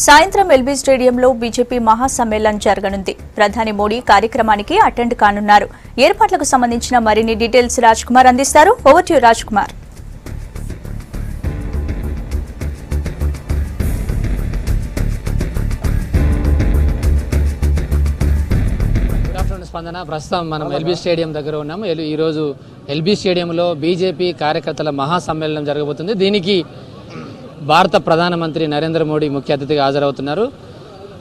సాయంత్రం ఎల్బీ స్టేడియంలో బీజేపీ మహాసమ్మేళనం జరగనుంది. ప్రధాని మోడీ కార్యక్రమానికి అటెండ్ కానున్నారు. ఏర్పాట్లకు సంబంధించిన మరిన్ని డీటెయిల్స్ రాజ్ కుమార్ అందిస్తారు. Over to you Raj Kumar. స్పందన ప్రస్తుతం మనం ఎల్బీ స్టేడియం దగ్గర ఉన్నాము. ఈ రోజు ఎల్బీ స్టేడియంలో బీజేపీ కార్యకర్తల మహాసమ్మేళనం జరగబోతుంది. దీనికి భారత ప్రధానమంత్రి నరేంద్ర మోడీ ముఖ్య అతిథిగా హాజరవుతున్నారు.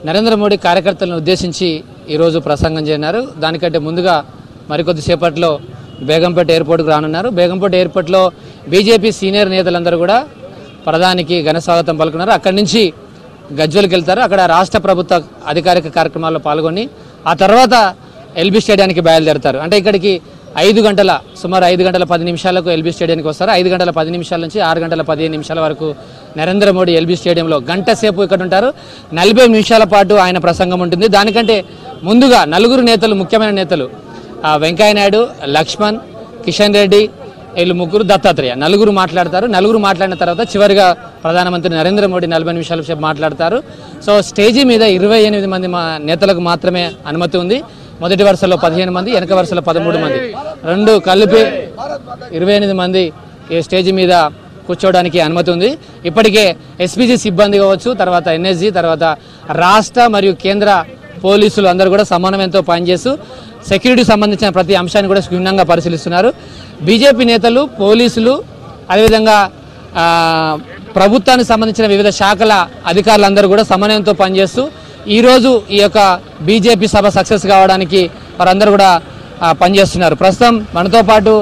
నరేంద్ర మోడీ కార్యకర్తలను ఉద్దేశించి ఈరోజు ప్రసంగం చేయనున్నారు. దానికంటే ముందుగా మరికొద్ది సేపట్లో బేగంపేట ఎయిర్పోర్ట్కు రానున్నారు. బేగంపేట ఎయిర్పోర్ట్లో బీజేపీ సీనియర్ నేతలందరూ కూడా ప్రధానికి ఘన స్వాగతం పలుకున్నారు. అక్కడి నుంచి గజ్వెల్కి వెళ్తారు. అక్కడ రాష్ట్ర ప్రభుత్వ అధికారిక కార్యక్రమాల్లో పాల్గొని ఆ తర్వాత ఎల్బీ స్టేడియానికి బయలుదేరతారు. అంటే ఇక్కడికి సుమారు 5 గంటల 10 నిమిషాలకు ఎల్బీ స్టేడియానికి వస్తారు. 5 గంటల 10 నిమిషాల నుంచి 6 గంటల 15 నిమిషాల వరకు నరేంద్ర మోడీ ఎల్బీ స్టేడియంలో గంట సేపు ఇక్కడ ఉంటారు. 40 నిమిషాల పాటు ఆయన ప్రసంగం ఉంటుంది. దానికంటే ముందుగా ముఖ్యమైన నేతలు వెంకయ్య నాయుడు, లక్ష్మణ్, కిషన్ రెడ్డి, వీళ్ళు ముగ్గురు, దత్తాత్రేయ నలుగురు మాట్లాడతారు. నలుగురు మాట్లాడిన తర్వాత చివరిగా ప్రధానమంత్రి నరేంద్ర మోడీ 40 నిమిషాల సేపు మాట్లాడతారు. సో స్టేజీ మీద 28 మంది నేతలకు మాత్రమే అనుమతి ఉంది. మొదటి వరుసలో 15 మంది, వెనక వరుసలో 13 మంది, రెండు కలిపి 28 మంది ఈ స్టేజీ మీద కూర్చోవడానికి అనుమతి ఉంది. ఇప్పటికే ఎస్పీజీ సిబ్బంది కావచ్చు, తర్వాత ఎన్ఎస్జీ, తర్వాత రాష్ట్ర మరియు కేంద్ర పోలీసులు అందరూ కూడా సమన్వయంతో పనిచేస్తూ సెక్యూరిటీకి సంబంధించిన ప్రతి అంశాన్ని కూడా క్షుణ్ణంగా పరిశీలిస్తున్నారు. బీజేపీ నేతలు, పోలీసులు, అదేవిధంగా ప్రభుత్వానికి సంబంధించిన వివిధ శాఖల అధికారులందరూ కూడా సమన్వయంతో పనిచేస్తూ ఈరోజు ఈ యొక్క బీజేపీ సభ సక్సెస్ కావడానికి వారందరూ కూడా పనిచేస్తున్నారు. ప్రస్తుతం మనతో పాటు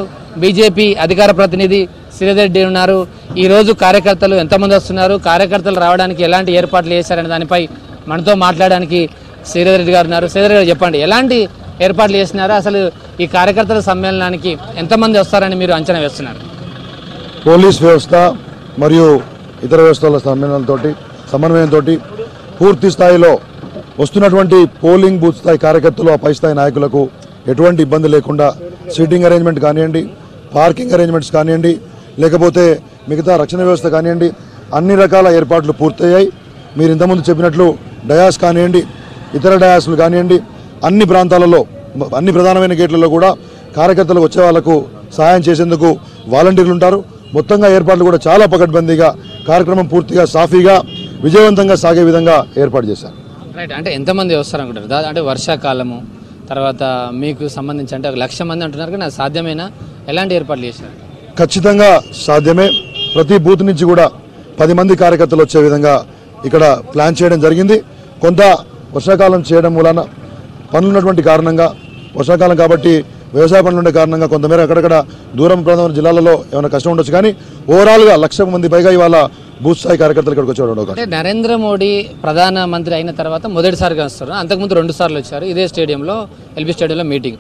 బీజేపీ అధికార ప్రతినిధి శ్రీధర్ రెడ్డి ఉన్నారు. ఈరోజు కార్యకర్తలు ఎంతమంది వస్తున్నారు, కార్యకర్తలు రావడానికి ఎలాంటి ఏర్పాట్లు చేశారనే దానిపై మనతో మాట్లాడడానికి శ్రీధర్ రెడ్డి గారు ఉన్నారు. శ్రీధర్ గారు చెప్పండి, ఎలాంటి ఏర్పాట్లు చేస్తున్నారు, అసలు ఈ కార్యకర్తల సమ్మేళనానికి ఎంతమంది వస్తారని మీరు అంచనా వేస్తున్నారు? పోలీస్ వ్యవస్థ మరియు ఇతర వ్యవస్థల సమన్వయంతో పూర్తి స్థాయిలో వస్తున్నటువంటి పోలింగ్ బూత్ స్థాయి కార్యకర్తలు, ఆ పై స్థాయి నాయకులకు ఎటువంటి ఇబ్బంది లేకుండా సీటింగ్ అరేంజ్మెంట్ కానివ్వండి, పార్కింగ్ అరేంజ్మెంట్స్ కానివ్వండి, లేకపోతే మిగతా రక్షణ వ్యవస్థ కానివ్వండి, అన్ని రకాల ఏర్పాట్లు పూర్తయ్యాయి. మీరు ఇంతకుముందు చెప్పినట్లు డయాస్ కానివ్వండి, ఇతర డయాస్లు కానివ్వండి, అన్ని ప్రాంతాలలో అన్ని ప్రధానమైన గేట్లలో కూడా కార్యకర్తలకు వచ్చే వాళ్లకు సహాయం చేసేందుకు వాలంటీర్లు ఉంటారు. మొత్తంగా ఏర్పాట్లు కూడా చాలా పకడ్బందీగా కార్యక్రమం పూర్తిగా సాఫీగా విజయవంతంగా సాగే విధంగా ఏర్పాటు చేశారు. రైట్, అంటే ఎంతమంది వస్తారనుకుంటారు? అంటే వర్షాకాలము తర్వాత మీకు సంబంధించి అంటే 1,00,000 మంది అంటున్నారు కానీ అది సాధ్యమేనా? ఎలాంటి ఏర్పాట్లు చేశారు? ఖచ్చితంగా సాధ్యమే. ప్రతి బూత్ నుంచి కూడా 10 మంది కార్యకర్తలు వచ్చే విధంగా ఇక్కడ ప్లాన్ చేయడం జరిగింది. కొంత వర్షాకాలం చేయడం మూలన పనులున్నటువంటి కారణంగా, వర్షాకాలం కాబట్టి వ్యవసాయ పనులు ఉండే కారణంగా కొంతమేర అక్కడక్కడ దూరం ప్రాంతం జిల్లాలలో ఏమైనా కష్టం ఉండొచ్చు. కానీ ఓవరాల్గా 1,00,000 మంది పైగా ఇవాళ బూత్ స్థాయి కార్యకర్తలు ఇక్కడికి వచ్చేవాడు. అంటే నరేంద్ర మోడీ ప్రధానమంత్రి అయిన తర్వాత మొదటిసారిగా వస్తారు. అంతకుముందు 2 సార్లు వచ్చారు ఇదే స్టేడియంలో, ఎల్బీ స్టేడియంలో మీటింగ్.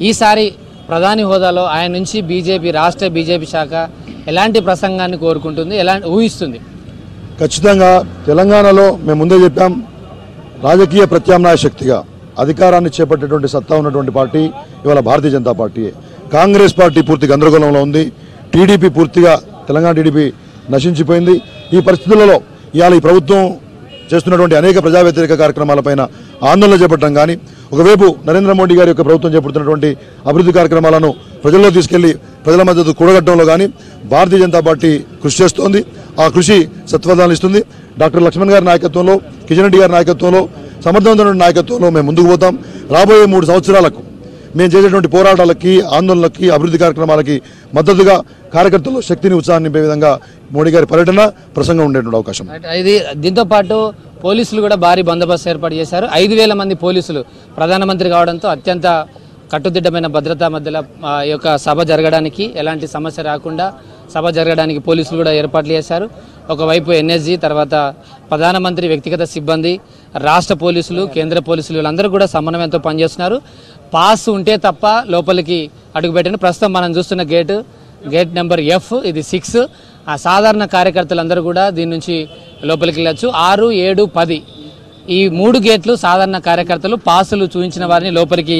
ఈసారి ప్రధాని హోదాలో ఆయన నుంచి రాష్ట్ర బీజేపీ శాఖ ఎలాంటి ప్రసంగాన్ని కోరుకుంటుంది, ఎలాంటి ఊహిస్తుంది? ఖచ్చితంగా తెలంగాణలో మేము ముందే చెప్పాం, రాజకీయ ప్రత్యామ్నాయ శక్తిగా అధికారాన్ని చేపట్టేటువంటి సత్తా ఉన్నటువంటి పార్టీ ఇవాళ భారతీయ జనతా పార్టీ. కాంగ్రెస్ పార్టీ పూర్తి గందరగోళంలో ఉంది. టీడీపీ పూర్తిగా, తెలంగాణ టీడీపీ నశించిపోయింది. ఈ పరిస్థితులలో ఇవాళ ఈ ప్రభుత్వం చేస్తున్నటువంటి అనేక ప్రజా వ్యతిరేక కార్యక్రమాలపైన ఆందోళన చేపట్టడం కానీ, ఒకవైపు నరేంద్ర మోడీ గారి యొక్క ప్రభుత్వం చేపడుతున్నటువంటి అభివృద్ధి కార్యక్రమాలను ప్రజల్లో తీసుకెళ్లి ప్రజల మద్దతు కూడగట్టడంలో కానీ భారతీయ జనతా పార్టీ కృషి చేస్తోంది. ఆ కృషి సత్ఫలితాలు ఇస్తుంది. డాక్టర్ లక్ష్మణ్ గారి నాయకత్వంలో, కిషన్ రెడ్డి గారి నాయకత్వంలో, సమర్థవంతమైన నాయకత్వంలో మేము ముందుకు పోతాం. రాబోయే 3 సంవత్సరాలకు మేము చేసేటువంటి పోరాటాలకి, ఆందోళనలకి, అభివృద్ధి కార్యక్రమాలకి మద్దతుగా కార్యకర్తల్లో శక్తిని, ఉత్సాహాన్ని నింపే విధంగా మోడీ గారి పర్యటన, ప్రసంగం ఉండేటువంటి అవకాశం. దీంతో పాటు పోలీసులు కూడా భారీ బందోబస్తు ఏర్పాటు చేశారు. 5,000 మంది పోలీసులు ప్రధానమంత్రి కావడంతో అత్యంత కట్టుదిట్టమైన భద్రతా మధ్యలో ఈ యొక్క సభ జరగడానికి, ఎలాంటి సమస్య రాకుండా సభ జరగడానికి పోలీసులు కూడా ఏర్పాట్లు చేశారు. ఒకవైపు ఎన్ఎస్జీ, తర్వాత ప్రధానమంత్రి వ్యక్తిగత సిబ్బంది, రాష్ట్ర పోలీసులు, కేంద్ర పోలీసులు వీళ్ళందరూ కూడా సమన్వయంతో పనిచేస్తున్నారు. పాస్ ఉంటే తప్ప లోపలికి అడుగుపెట్టండి. ప్రస్తుతం మనం చూస్తున్న గేట్ నెంబర్ F, ఇది 6. ఆ సాధారణ కార్యకర్తలందరూ కూడా దీని నుంచి లోపలికి వెళ్ళచ్చు. 6, 7, 10 ఈ 3 గేట్లు సాధారణ కార్యకర్తలు పాసులు చూపించిన వారిని లోపలికి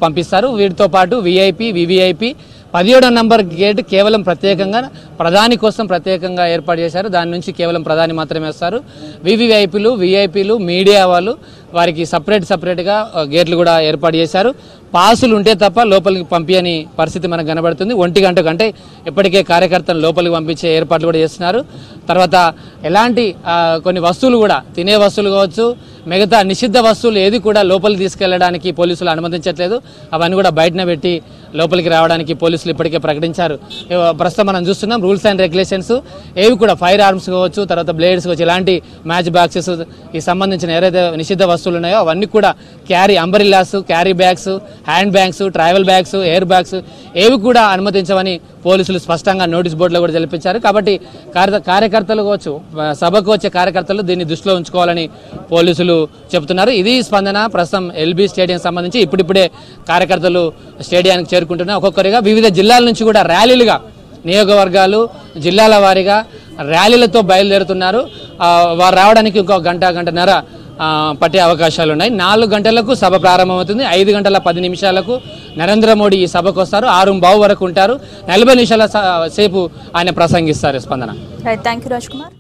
పంపిస్తారు. వీటితో పాటు విఐపి, వివిఐపి, 17వ నంబర్ గేట్ కేవలం ప్రత్యేకంగా ప్రధాని కోసం ప్రత్యేకంగా ఏర్పాటు చేశారు. దాని నుంచి కేవలం ప్రధాని మాత్రమే వస్తారు. విఐపీలు మీడియా వాళ్ళు వారికి సపరేట్గా గేట్లు కూడా ఏర్పాటు చేశారు. పాసులు ఉంటే తప్ప లోపలికి పంపించని పరిస్థితి మనకు కనబడుతుంది. 1 గంటకు అంటే ఇప్పటికే కార్యకర్తలు లోపలికి పంపించే ఏర్పాట్లు కూడా చేస్తున్నారు. తర్వాత ఎలాంటి కొన్ని వస్తువులు కూడా తినే వస్తువులు కావచ్చు, మిగతా నిషిద్ధ వస్తువులు ఏది కూడా లోపలికి తీసుకెళ్లడానికి పోలీసులు అనుమతించట్లేదు. అవన్నీ కూడా బయటనే పెట్టి లోపలికి రావడానికి పోలీసులు ఇప్పటికే ప్రకటించారు. ప్రస్తుతం మనం చూస్తున్నాం రూల్స్ అండ్ రెగ్యులేషన్స్ ఏవి కూడా ఫైర్ ఆర్మ్స్ కావచ్చు, తర్వాత బ్లేడ్స్ కావచ్చు, ఇలాంటి మ్యాచ్ బాక్సెస్ ఈ సంబంధించిన ఏదైతే నిషిద్ధ వస్తువులు ఉన్నాయో అవన్నీ కూడా అంబరిల్లాస్, carry bags, hand bags, travel bags, air bags ఏవి కూడా అనుమతించమని పోలీసులు స్పష్టంగా నోటీస్ బోర్డులో కూడా తెలిపించారు. కాబట్టి కార్యకర్తలు కావచ్చు, సభకు వచ్చే కార్యకర్తలు దీన్ని దృష్టిలో ఉంచుకోవాలని పోలీసులు చెబుతున్నారు. ఇది స్పందన ప్రస్తుతం ఎల్బీ స్టేడియం సంబంధించి ఇప్పుడిప్పుడే కార్యకర్తలు స్టేడియానికి చేరుకుంటున్నారు. ఒక్కొక్కరిగా వివిధ జిల్లాల నుంచి కూడా ర్యాలీలుగా నియోజకవర్గాలు జిల్లాల వారీగా ర్యాలీలతో బయలుదేరుతున్నారు. వారు రావడానికి ఇంకో గంటన్నర పట్టే అవకాశాలు ఉన్నాయి. 4 గంటలకు సభ ప్రారంభమవుతుంది. 5 గంటల 10 నిమిషాలకు నరేంద్ర మోడీ ఈ సభకు వస్తారు. 6:15 వరకు ఉంటారు. 40 నిమిషాల సేపు ఆయన ప్రసంగిస్తారు. స్పందన. Thank you Raj Kumar.